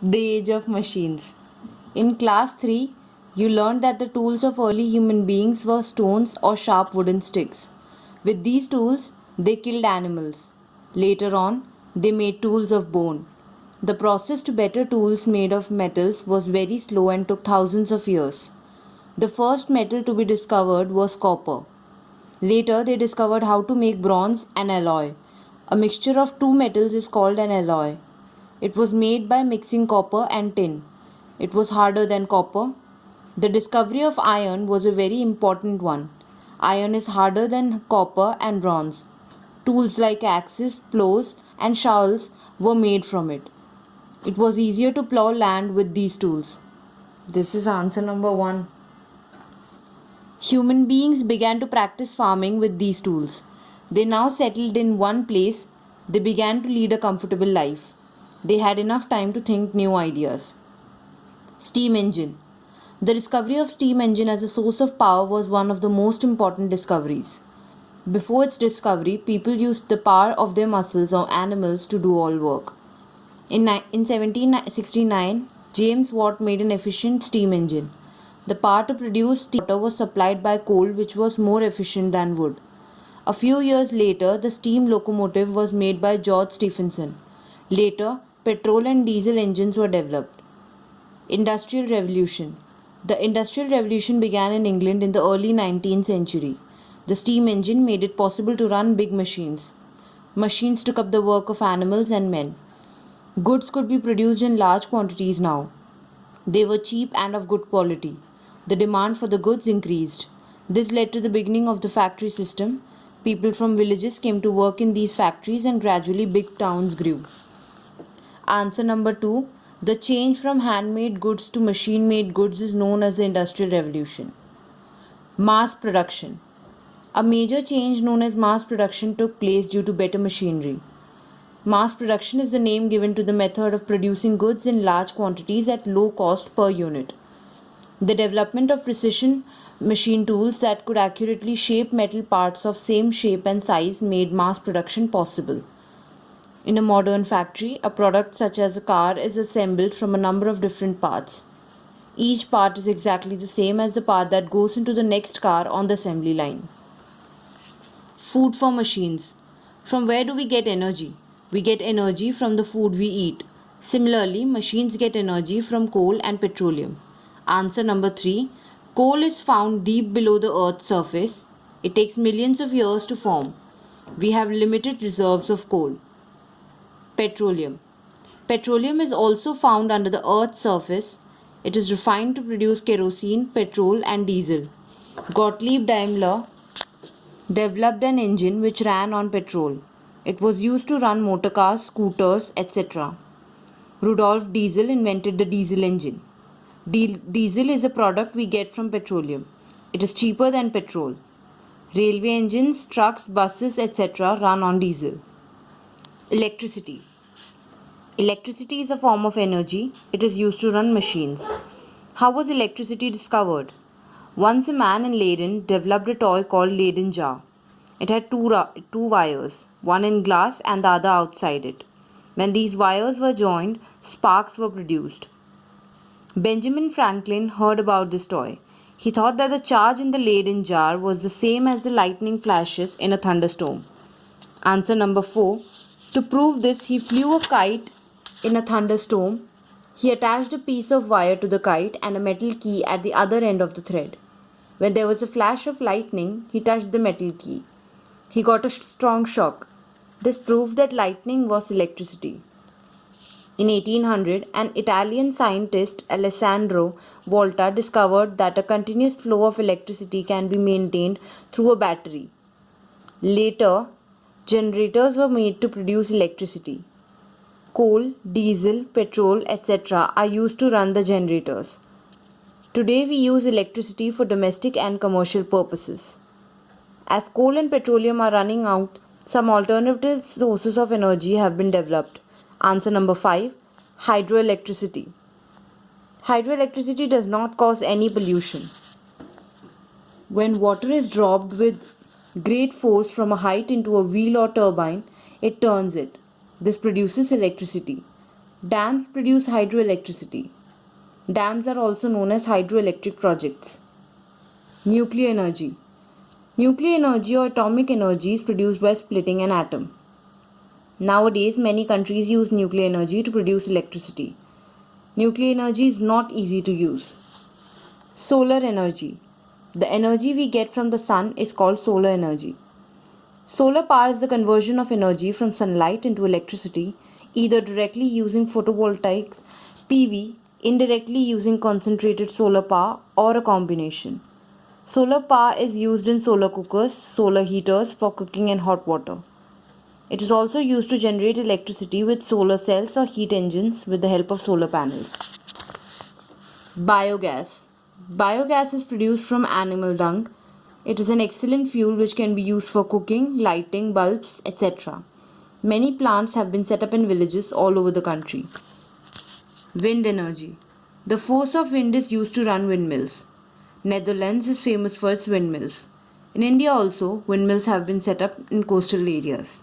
The age of machines. In class 3, you learned that the tools of early human beings were stones or sharp wooden sticks. With these tools, they killed animals. Later on, they made tools of bone. The process to better tools made of metals was very slow and took thousands of years. The first metal to be discovered was copper. Later, they discovered how to make bronze and alloy. A mixture of two metals is called an alloy. It was made by mixing copper and tin. It was harder than copper. The discovery of iron was a very important one. Iron is harder than copper and bronze. Tools like axes, plows, and shovels were made from it. It was easier to plow land with these tools. This is answer number 1. Human beings began to practice farming with these tools. They now settled in one place. They began to lead a comfortable life. They had enough time to think new ideas. Steam engine. The discovery of steam engine as a source of power was one of the most important discoveries. Before its discovery, people used the power of their muscles or animals to do all work. In 1769, James Watt made an efficient steam engine. The power to produce steam water was supplied by coal, which was more efficient than wood. A few years later, the steam locomotive was made by George Stephenson. Later, petrol and diesel engines were developed. Industrial Revolution. The Industrial Revolution began in England in the early 19th century. The steam engine made it possible to run big machines. Machines took up the work of animals and men. Goods could be produced in large quantities now. They were cheap and of good quality. The demand for the goods increased. This led to the beginning of the factory system. People from villages came to work in these factories and gradually big towns grew. Answer number 2. The change from handmade goods to machine made goods is known as the Industrial Revolution. Mass production. A major change known as mass production took place due to better machinery. Mass production is the name given to the method of producing goods in large quantities at low cost per unit. The development of precision machine tools that could accurately shape metal parts of same shape and size made mass production possible. In a modern factory, a product such as a car is assembled from a number of different parts. Each part is exactly the same as the part that goes into the next car on the assembly line. Food for machines. From where do we get energy? We get energy from the food we eat. Similarly, machines get energy from coal and petroleum. Answer number 3. Coal is found deep below the earth's surface. It takes millions of years to form. We have limited reserves of coal. Petroleum. Petroleum is also found under the earth's surface. It is refined to produce kerosene, petrol, and diesel. Gottlieb Daimler developed an engine which ran on petrol. It was used to run motor cars, scooters, etc. Rudolf Diesel invented the diesel engine. Diesel is a product we get from petroleum. It is cheaper than petrol. Railway engines, trucks, buses, etc. run on diesel. Electricity. Electricity is a form of energy. It is used to run machines. How was electricity discovered? Once a man in Leyden developed a toy called Leyden jar. It had two wires, one in glass and the other outside it. When these wires were joined, sparks were produced. Benjamin Franklin heard about this toy. He thought that the charge in the Leyden jar was the same as the lightning flashes in a thunderstorm. Answer number 4. To prove this, he flew a kite in a thunderstorm. He attached a piece of wire to the kite and a metal key at the other end of the thread. When there was a flash of lightning, he touched the metal key. He got a strong shock. This proved that lightning was electricity. In 1800, an Italian scientist, Alessandro Volta, discovered that a continuous flow of electricity can be maintained through a battery. Later, generators were made to produce electricity. Coal, diesel, petrol, etc. are used to run the generators. Today, we use electricity for domestic and commercial purposes. As coal and petroleum are running out, some alternative sources of energy have been developed. Answer number 5. Hydroelectricity. Hydroelectricity does not cause any pollution. When water is dropped with great force from a height into a wheel or turbine, it turns it. This produces electricity. Dams produce hydroelectricity. Dams are also known as hydroelectric projects. Nuclear energy. Nuclear energy or atomic energy is produced by splitting an atom. Nowadays, many countries use nuclear energy to produce electricity. Nuclear energy is not easy to use. Solar energy. The energy we get from the sun is called solar energy. Solar power is the conversion of energy from sunlight into electricity, either directly using photovoltaics, PV, indirectly using concentrated solar power, or a combination. Solar power is used in solar cookers, solar heaters for cooking and hot water. It is also used to generate electricity with solar cells or heat engines with the help of solar panels. Biogas. Biogas is produced from animal dung. It is an excellent fuel which can be used for cooking, lighting, bulbs, etc. Many plants have been set up in villages all over the country. Wind energy. The force of wind is used to run windmills. Netherlands is famous for its windmills. In India also, windmills have been set up in coastal areas.